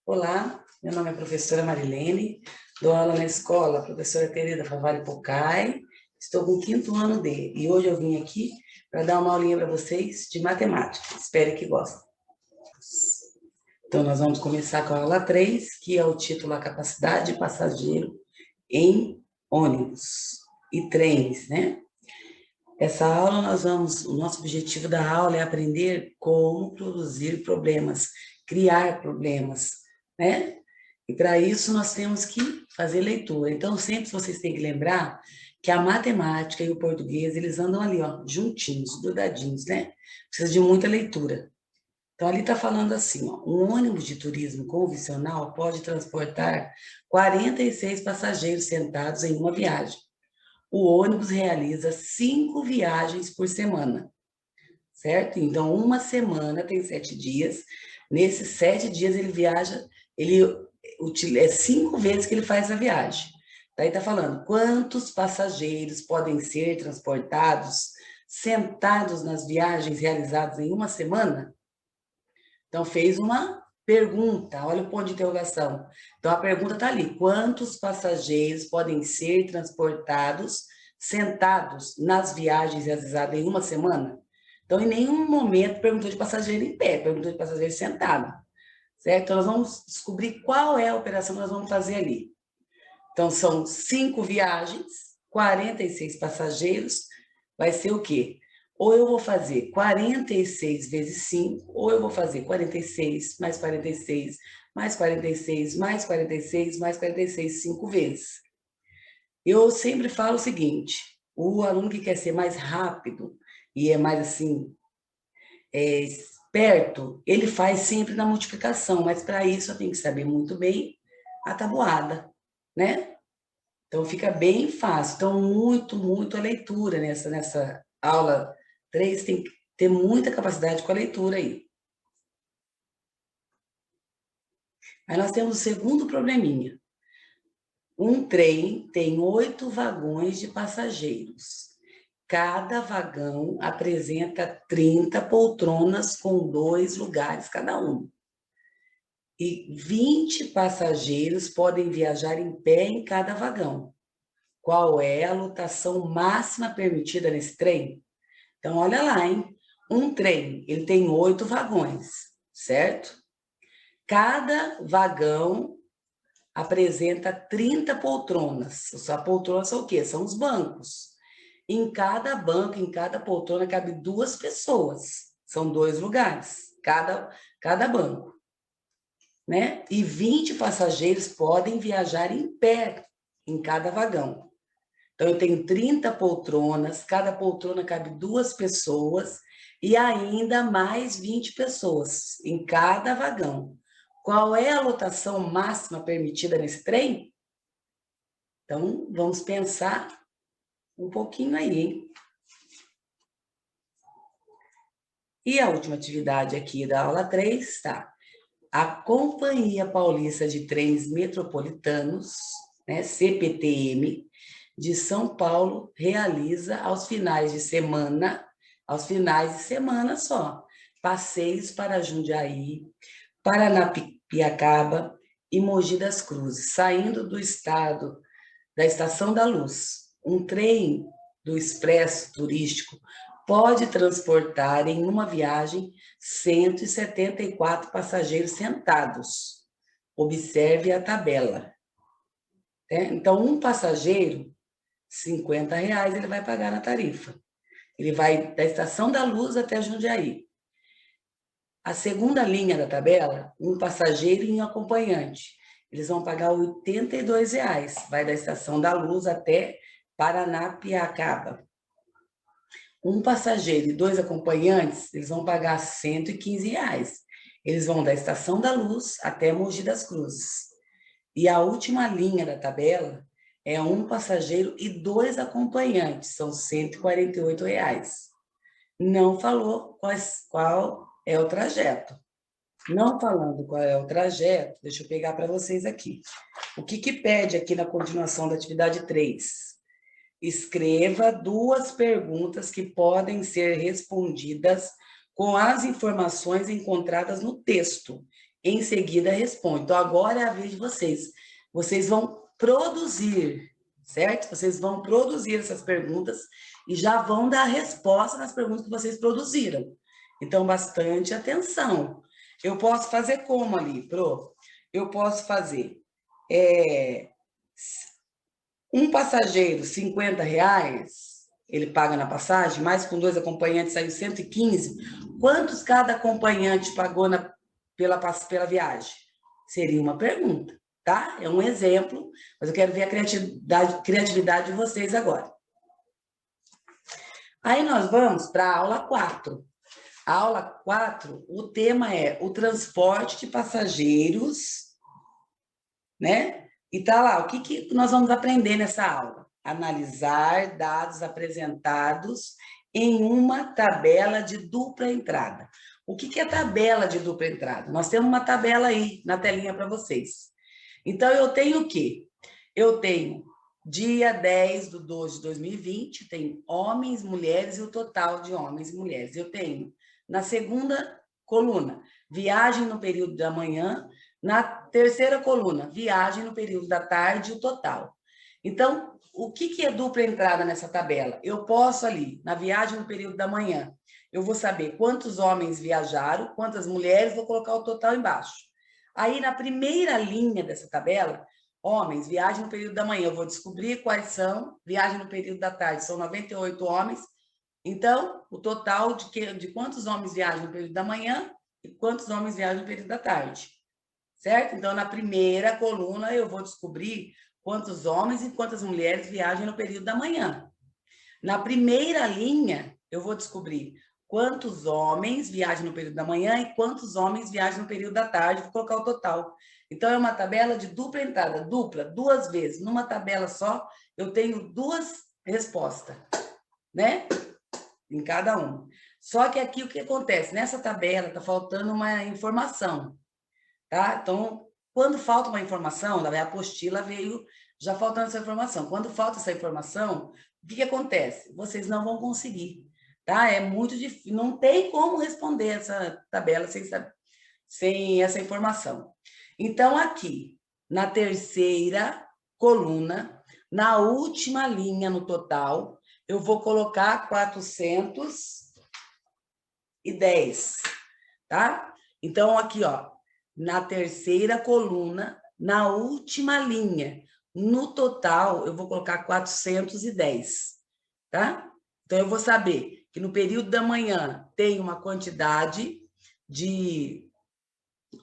Olá, meu nome é professora Marilene, dou aula na escola professora Tereza Favalli Pocai, estou com o 5º ano D e hoje eu vim aqui para dar uma aulinha para vocês de matemática, espero que gostem. Então, nós vamos começar com a aula 3, que é o título A Capacidade de Passageiro em Ônibus e Trens, né? Essa aula o nosso objetivo da aula é aprender como produzir problemas, criar problemas, né? E para isso nós temos que fazer leitura. Então, sempre vocês têm que lembrar que a matemática e o português, eles andam ali, ó, juntinhos, grudadinhos, né? Precisa de muita leitura. Então, ali está falando assim, ó, um ônibus de turismo convencional pode transportar 46 passageiros sentados em uma viagem. O ônibus realiza 5 viagens por semana, certo? Então, uma semana tem 7 dias. Nesses 7 dias ele viaja, é 5 vezes que ele faz a viagem. Daí está falando quantos passageiros podem ser transportados sentados nas viagens realizadas em uma semana? Então, fez uma pergunta, olha o ponto de interrogação. Então, a pergunta está ali: quantos passageiros podem ser transportados sentados nas viagens realizadas em uma semana? Então, em nenhum momento perguntou de passageiro em pé, perguntou de passageiro sentado, certo? Então, nós vamos descobrir qual é a operação que nós vamos fazer ali. Então, são 5 viagens, 46 passageiros, vai ser o quê? Ou eu vou fazer 46 vezes 5, ou eu vou fazer 46 mais 46 mais 46 mais 46 mais 46, 5 vezes. Eu sempre falo o seguinte, o aluno que quer ser mais rápido e é mais assim, esperto, ele faz sempre na multiplicação, mas para isso eu tenho que saber muito bem a tabuada, né? Então, fica bem fácil. Então, muito a leitura nessa aula 3, tem que ter muita capacidade com a leitura aí. Aí nós temos o segundo probleminha. Um trem tem 8 vagões de passageiros. Cada vagão apresenta 30 poltronas com 2 lugares cada um. E 20 passageiros podem viajar em pé em cada vagão. Qual é a lotação máxima permitida nesse trem? Então, olha lá, hein? Um trem, ele tem 8 vagões, certo? Cada vagão apresenta 30 poltronas. As poltronas são o quê? São os bancos. Em cada banco, em cada poltrona, cabe 2 pessoas. São 2 lugares, cada banco, né? E 20 passageiros podem viajar em pé em cada vagão. Então, eu tenho 30 poltronas, cada poltrona cabe 2 pessoas e ainda mais 20 pessoas em cada vagão. Qual é a lotação máxima permitida nesse trem? Então, vamos pensar um pouquinho aí, hein? E a última atividade aqui da aula 3 está: a Companhia Paulista de Trens Metropolitanos, né, CPTM, de São Paulo, realiza aos finais de semana só, passeios para Jundiaí, Paranapiacaba e Mogi das Cruzes, saindo da Estação da Luz. Um trem do Expresso Turístico pode transportar em uma viagem 174 passageiros sentados. Observe a tabela. Então, um passageiro, R$ 50 ele vai pagar na tarifa. Ele vai da Estação da Luz até Jundiaí. A segunda linha da tabela, um passageiro e um acompanhante. Eles vão pagar R$ 82, vai da Estação da Luz até Paranapiacaba. Um passageiro e 2 acompanhantes, eles vão pagar R$ 115. Eles vão da Estação da Luz até Mogi das Cruzes. E a última linha da tabela é um passageiro e 2 acompanhantes, são R$ 148. Não falou qual é o trajeto. Não falando qual é o trajeto, deixa eu pegar para vocês aqui. O que pede aqui na continuação da atividade 3? Escreva 2 perguntas que podem ser respondidas com as informações encontradas no texto, em seguida responde. Então, agora é a vez de vocês. Vocês vão produzir, certo? Vocês vão produzir essas perguntas e já vão dar resposta nas perguntas que vocês produziram. Então, bastante atenção. Eu posso fazer como ali, Pro? Eu posso fazer um passageiro, R$ 50, ele paga na passagem, mais com 2 acompanhantes saiu 115. Quantos cada acompanhante pagou pela viagem? Seria uma pergunta, tá? É um exemplo, mas eu quero ver a criatividade de vocês agora. Aí nós vamos para a aula 4. A aula 4, o tema é o transporte de passageiros, né? E tá lá, o que nós vamos aprender nessa aula? Analisar dados apresentados em uma tabela de dupla entrada. O que é tabela de dupla entrada? Nós temos uma tabela aí na telinha para vocês. Então, eu tenho o quê? Eu tenho dia 10/2/2020, tem homens, mulheres e o total de homens e mulheres. Eu tenho, na segunda coluna, viagem no período da manhã, na terceira coluna, viagem no período da tarde, o total. Então, o que é dupla entrada nessa tabela? Eu posso ali, na viagem no período da manhã, eu vou saber quantos homens viajaram, quantas mulheres, vou colocar o total embaixo. Aí, na primeira linha dessa tabela, homens, viagem no período da manhã, eu vou descobrir quais são, viagem no período da tarde, são 98 homens. Então, o total de quantos homens viajam no período da manhã e quantos homens viajam no período da tarde. Certo? Então, na primeira coluna, eu vou descobrir quantos homens e quantas mulheres viajam no período da manhã. Na primeira linha, eu vou descobrir quantos homens viajam no período da manhã e quantos homens viajam no período da tarde, vou colocar o total. Então, é uma tabela de dupla entrada, dupla, 2 vezes. Numa tabela só, eu tenho 2 respostas, né? Em cada um. Só que aqui o que acontece? Nessa tabela está faltando uma informação, tá? Então, quando falta uma informação, a apostila veio já faltando essa informação. Quando falta essa informação, o que acontece? Vocês não vão conseguir, tá? É muito difícil, não tem como responder essa tabela sem essa informação. Então, aqui, na terceira coluna, na última linha no total, eu vou colocar 410, tá? Então, aqui, ó, na terceira coluna, na última linha, no total, eu vou colocar 410, tá? Então, eu vou saber que no período da manhã tem uma quantidade de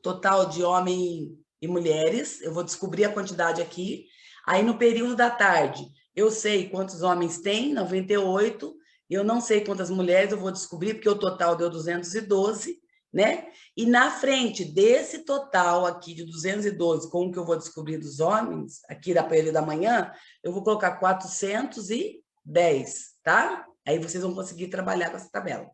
total de homens e mulheres, eu vou descobrir a quantidade aqui. Aí, no período da tarde, eu sei quantos homens tem, 98, eu não sei quantas mulheres, eu vou descobrir, porque o total deu 212, né? E na frente desse total aqui de 212, com o que eu vou descobrir dos homens, aqui da período da manhã, eu vou colocar 410, tá? Aí vocês vão conseguir trabalhar com essa tabela.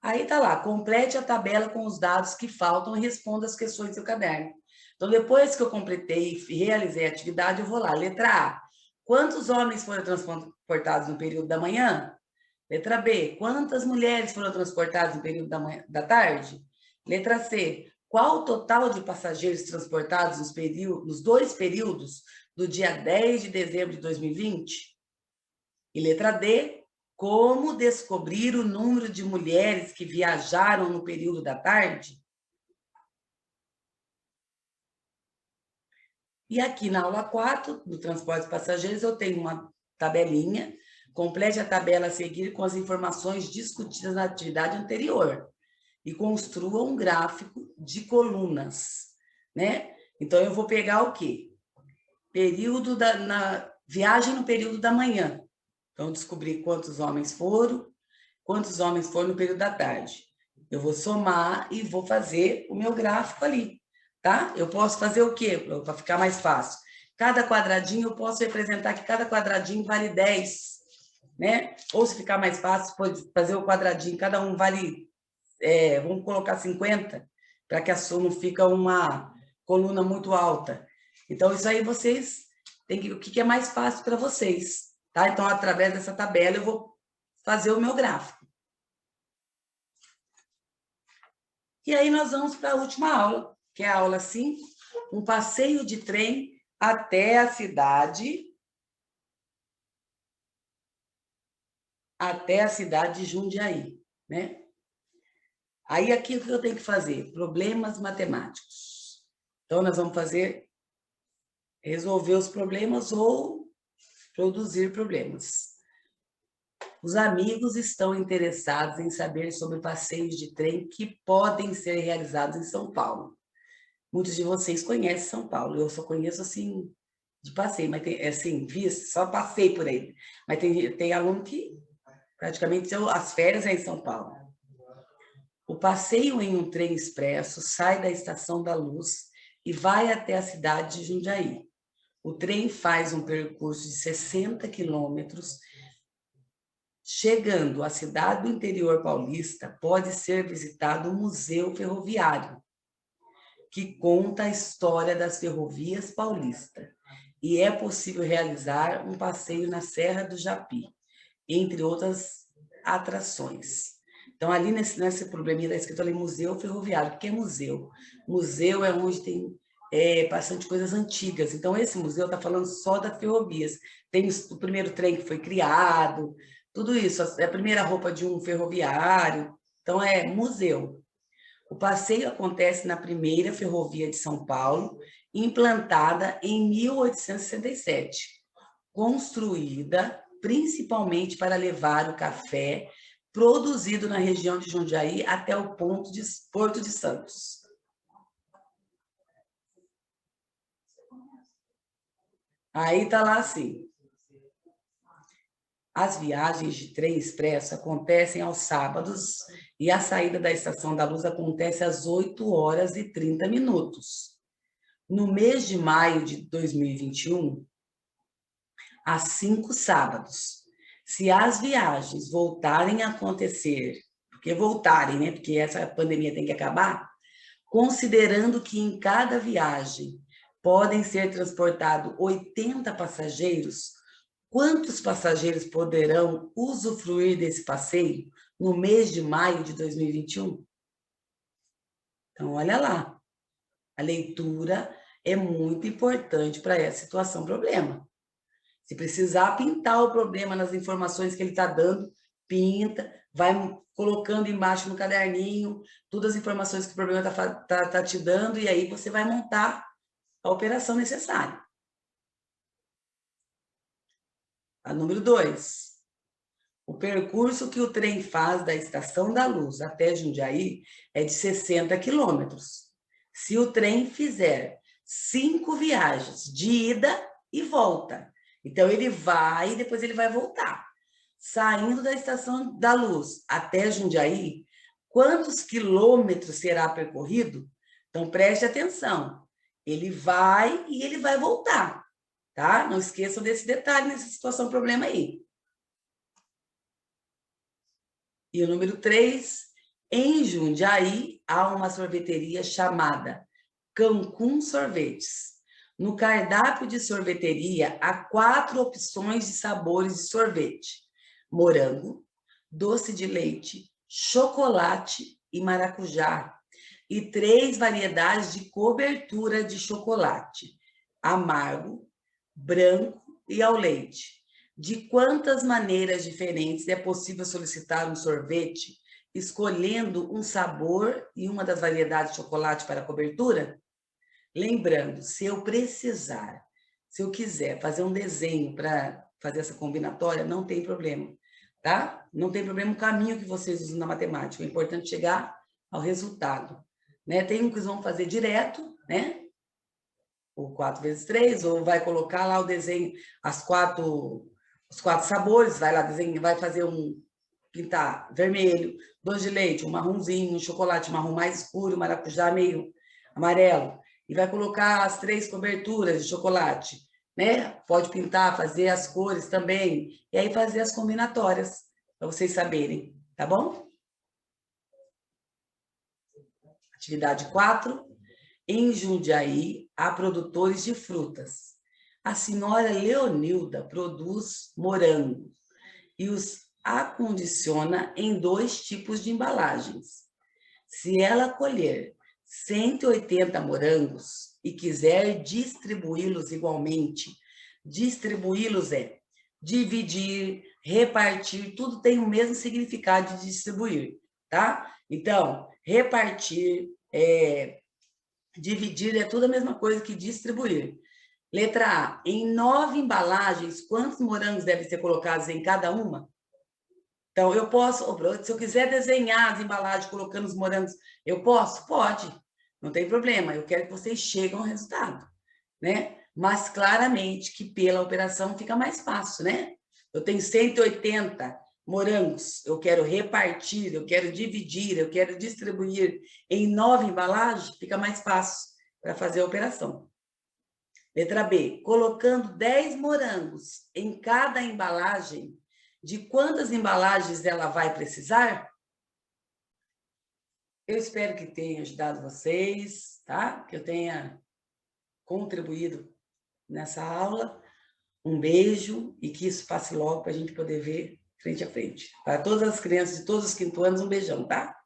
Aí tá lá, complete a tabela com os dados que faltam e responda as questões do seu caderno. Então, depois que eu completei e realizei a atividade, eu vou lá. Letra A, quantos homens foram transportados no período da manhã? Letra B, quantas mulheres foram transportadas no período da tarde? Letra C, qual o total de passageiros transportados nos 2 períodos do dia 10 de dezembro de 2020? E letra D, como descobrir o número de mulheres que viajaram no período da tarde? E aqui na aula 4, do transporte de passageiros, eu tenho uma tabelinha. Complete a tabela a seguir com as informações discutidas na atividade anterior e construa um gráfico de colunas, né? Então, eu vou pegar o quê? Viagem no período da manhã. Então, descobrir quantos homens foram no período da tarde. Eu vou somar e vou fazer o meu gráfico ali, tá? Eu posso fazer o quê? Para ficar mais fácil. Cada quadradinho, eu posso representar que cada quadradinho vale 10, né? Ou se ficar mais fácil, pode fazer o quadradinho, cada um vale, vamos colocar 50, para que a soma não fica uma coluna muito alta. Então, isso aí vocês têm que... O que é mais fácil para vocês, tá? Então, através dessa tabela, eu vou fazer o meu gráfico. E aí nós vamos para a última aula, que é a aula 5, um passeio de trem até a cidade de Jundiaí, né? Aí aqui o que eu tenho que fazer? Problemas matemáticos. Então nós vamos resolver os problemas ou produzir problemas. Os amigos estão interessados em saber sobre passeios de trem que podem ser realizados em São Paulo. Muitos de vocês conhecem São Paulo, eu só conheço assim de passeio, mas tem assim, só passei por aí. Mas tem aluno que praticamente as férias é em São Paulo. O passeio em um trem expresso sai da Estação da Luz e vai até a cidade de Jundiaí. O trem faz um percurso de 60 quilômetros. Chegando à cidade do interior paulista, pode ser visitado o Museu Ferroviário, que conta a história das ferrovias paulistas. E é possível realizar um passeio na Serra do Japi, entre outras atrações. Então, ali nesse probleminha está escrito ali Museu Ferroviário. O que é museu? Museu é onde tem bastante coisas antigas. Então, esse museu está falando só das ferrovias. Tem o primeiro trem que foi criado, tudo isso, a primeira roupa de um ferroviário. Então, é museu. O passeio acontece na primeira ferrovia de São Paulo, implantada em 1867, construída principalmente para levar o café produzido na região de Jundiaí até o Porto de Santos. Aí está lá assim. As viagens de trem expresso acontecem aos sábados e a saída da Estação da Luz acontece às 8h30. No mês de maio de 2021, há 5 sábados. Se as viagens voltarem a acontecer, porque voltarem, né? Porque essa pandemia tem que acabar, considerando que em cada viagem podem ser transportados 80 passageiros, quantos passageiros poderão usufruir desse passeio no mês de maio de 2021? Então, olha lá. A leitura é muito importante para essa situação, problema. Se precisar pintar o problema nas informações que ele está dando, pinta, vai colocando embaixo no caderninho todas as informações que o problema tá te dando, e aí você vai montar a operação necessária. A número 2. O percurso que o trem faz da Estação da Luz até Jundiaí é de 60 quilômetros. Se o trem fizer 5 viagens de ida e volta, então ele vai e depois ele vai voltar. Saindo da Estação da Luz até Jundiaí, quantos quilômetros será percorrido? Então preste atenção. Ele vai e ele vai voltar, tá? Não esqueçam desse detalhe nessa situação, problema aí. E o número 3, em Jundiaí, há uma sorveteria chamada Cancún Sorvetes. No cardápio de sorveteria, há 4 opções de sabores de sorvete: morango, doce de leite, chocolate e maracujá. E 3 variedades de cobertura de chocolate: amargo, branco e ao leite. De quantas maneiras diferentes é possível solicitar um sorvete, escolhendo um sabor e uma das variedades de chocolate para a cobertura? Lembrando, se eu quiser fazer um desenho para fazer essa combinatória, não tem problema, tá? Não tem problema o caminho que vocês usam na matemática, é importante chegar ao resultado, né? Tem um que vão fazer direto, né? O 4 vezes 3, ou vai colocar lá o desenho, os 4 sabores, vai lá desenhar, vai fazer pintar vermelho, doce de leite, um marronzinho, um chocolate marrom mais escuro, maracujá meio amarelo, e vai colocar as 3 coberturas de chocolate, né? Pode pintar, fazer as cores também, e aí fazer as combinatórias, para vocês saberem, tá bom? Atividade 4. Em Jundiaí, há produtores de frutas. A senhora Leonilda produz morango e os acondiciona em 2 tipos de embalagens. Se ela colher 180 morangos e quiser distribuí-los igualmente, distribuí-los é dividir, repartir, tudo tem o mesmo significado de distribuir, tá? Então, repartir, dividir é tudo a mesma coisa que distribuir. Letra A, em 9 embalagens, quantos morangos devem ser colocados em cada uma? Então, eu posso, se eu quiser desenhar as embalagens colocando os morangos, eu posso? Pode, não tem problema. Eu quero que vocês cheguem ao resultado, né? Mas claramente que pela operação fica mais fácil, né? Eu tenho 180 morangos, eu quero repartir, eu quero dividir, eu quero distribuir em 9 embalagens, fica mais fácil para fazer a operação. Letra B, colocando 10 morangos em cada embalagem, de quantas embalagens ela vai precisar? Eu espero que tenha ajudado vocês, tá? Que eu tenha contribuído nessa aula. Um beijo e que isso passe logo para a gente poder ver frente a frente. Para todas as crianças de todos os 5º anos, um beijão, tá?